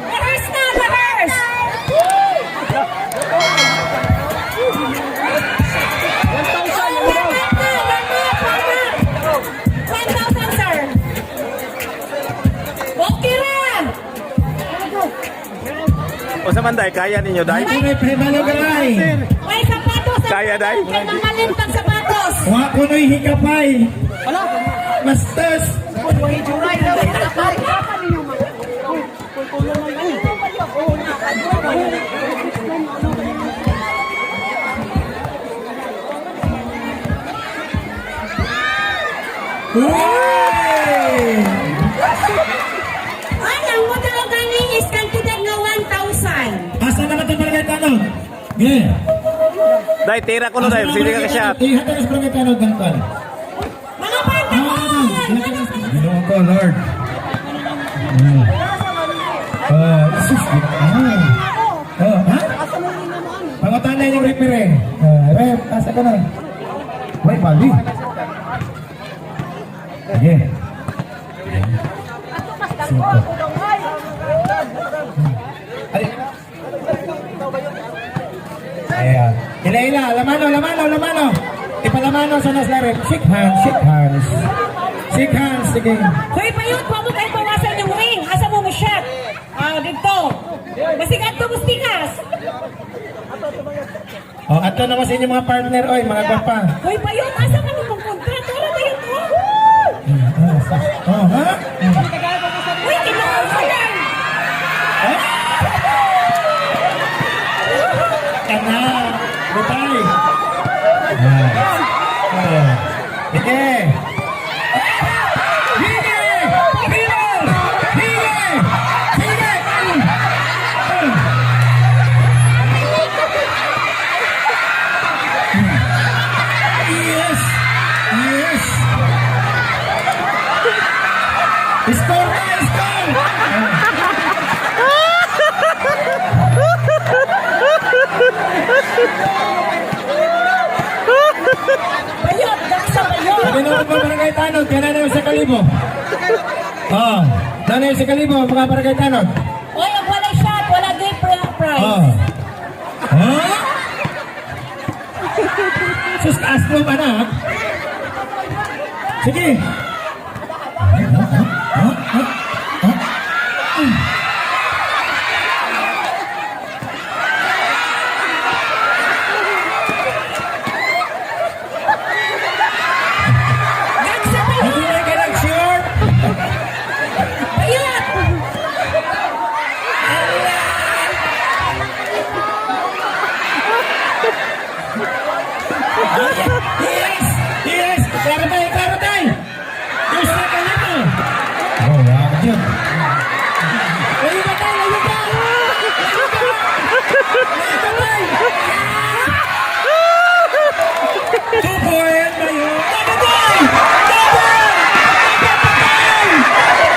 Rehearse na, rehearse! 1,000, sir. Okay rin. O sa man, day, kaya ninyo, day? May sapatos. Kaya, day? May mga lintang sapatos. Wa ko no'y hikapay. Bastos. Ang mo daw gani is kantidad nga 1,000. Asa naman itong barangay Tanod? Gini. Day, tira ko no, day. Sige ka shot. Ihatag sa barangay Tanod ng kan. Mga pantaon! Ginoon ko, Lord. Ha? Pangutanay yung referee. Rep, asa ka na? May bali. Sige. Ay. Ayan. Ila-ila, lamano. Ipalamano sa naslare. Shake hands, shake hands. Shake hands, sige. Hoy, Bayot, huwag mo kayo bawasan yung ring. Asa mo shot? Dito. Basikat to, bustikas. O, ato naman sa inyo mga partner, oy, mga gwapa. Hoy, Bayot, asa ka nung kontrato? Ano ba yun to? Oh, ha? Uy, kinuha mo lang. Kana, butay. Sige. Score na, score! Bayot, daksa Bayot. Pinunod mo barangay Tanod, kaya na yung sa kalibo. Oh, na yung sa kalibo, mga barangay Tanod. Hoy, ang wala shot, wala game prize. Oh. Huh? Sus, kaas mo ba na? Sige. Daksa Bayot. Hindi na ka nag-sure? Bayot. Yes! Yes! Karatay! Karatay! Yes na ka na mo! Oh, wow, yun. Layo ba tayo? Layo ba? Layo ba? Layo ba? 2 point na yun. Tagatay! Tagatay!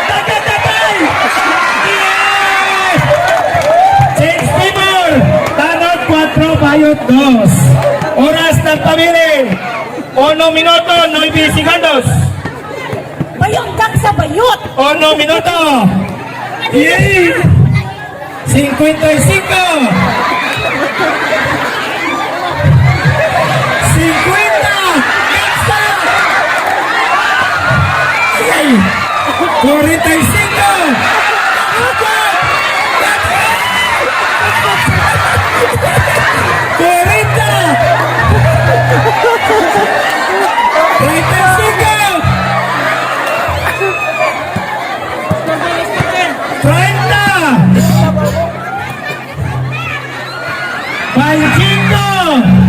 Tagatay! Yes! Change people! Tanod 4, Bayot 2. Oras ng pamili. 1 minuto, 9 segundos. Bayot, daksa Bayot. 1 minuto. Yay! 55. 50. Daksa! Yay! 45. 30.